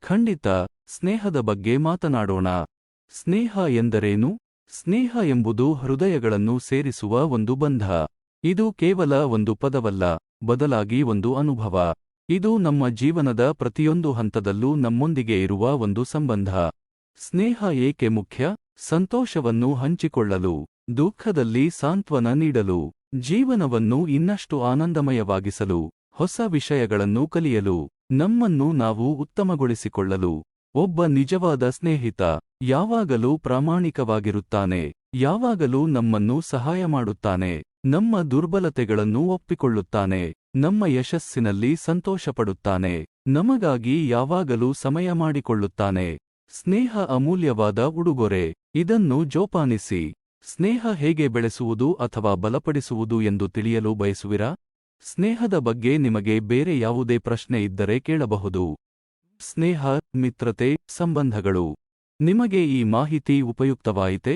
ಖಂಡಿತ, ಸ್ನೇಹದ ಬಗ್ಗೆ ಮಾತನಾಡೋಣ. ಸ್ನೇಹ ಎಂದರೇನು? ಸ್ನೇಹ ಎಂಬುದು ಹೃದಯಗಳನ್ನು ಸೇರಿಸುವ ಒಂದು ಬಂಧ. ಇದು ಕೇವಲ ಒಂದು ಪದವಲ್ಲ, ಬದಲಾಗಿ ಒಂದು ಅನುಭವ. ಇದು ನಮ್ಮ ಜೀವನದ ಪ್ರತಿಯೊಂದು ಹಂತದಲ್ಲೂ ನಮ್ಮೊಂದಿಗೆ ಇರುವ ಒಂದು ಸಂಬಂಧ. ಸ್ನೇಹ ಏಕೆ ಮುಖ್ಯ? ಸಂತೋಷವನ್ನು ಹಂಚಿಕೊಳ್ಳಲು, ದುಃಖದಲ್ಲಿ ಸಾಂತ್ವನ ನೀಡಲು, ಜೀವನವನ್ನು ಇನ್ನಷ್ಟು ಆನಂದಮಯವಾಗಿಸಲು, ಹೊಸ ವಿಷಯಗಳನ್ನು ಕಲಿಯಲು, ನಮ್ಮನ್ನು ನಾವು ಉತ್ತಮಗೊಳಿಸಿಕೊಳ್ಳಲು. ಒಬ್ಬ ನಿಜವಾದ ಸ್ನೇಹಿತ ಯಾವಾಗಲೂ ಪ್ರಾಮಾಣಿಕವಾಗಿರುತ್ತಾನೆ, ಯಾವಾಗಲೂ ನಮ್ಮನ್ನು ಸಹಾಯ ಮಾಡುತ್ತಾನೆ, ನಮ್ಮ ದುರ್ಬಲತೆಗಳನ್ನು ಒಪ್ಪಿಕೊಳ್ಳುತ್ತಾನೆ, ನಮ್ಮ ಯಶಸ್ಸಿನಲ್ಲಿ ಸಂತೋಷಪಡುತ್ತಾನೆ, ನಮಗಾಗಿ ಯಾವಾಗಲೂ ಸಮಯ ಮಾಡಿಕೊಳ್ಳುತ್ತಾನೆ. ಸ್ನೇಹ ಅಮೂಲ್ಯವಾದ ಉಡುಗೊರೆ. ಇದನ್ನು ಜೋಪಾನಿಸಿ. ಸ್ನೇಹ ಹೇಗೆ ಬೆಳೆಸುವುದು ಅಥವಾ ಬಲಪಡಿಸುವುದು ಎಂದು ತಿಳಿಯಲು ಬಯಸುವಿರಾ? ಸ್ನೇಹದ ಬಗ್ಗೆ ನಿಮಗೆ ಬೇರೆ ಯಾವುದೇ ಪ್ರಶ್ನೆ ಇದ್ದರೆ ಕೇಳಬಹುದು. ಸ್ನೇಹ, ಮಿತ್ರತೆ, ಸಂಬಂಧಗಳು. ನಿಮಗೆ ಈ ಮಾಹಿತಿ ಉಪಯುಕ್ತವಾಯಿತೆ?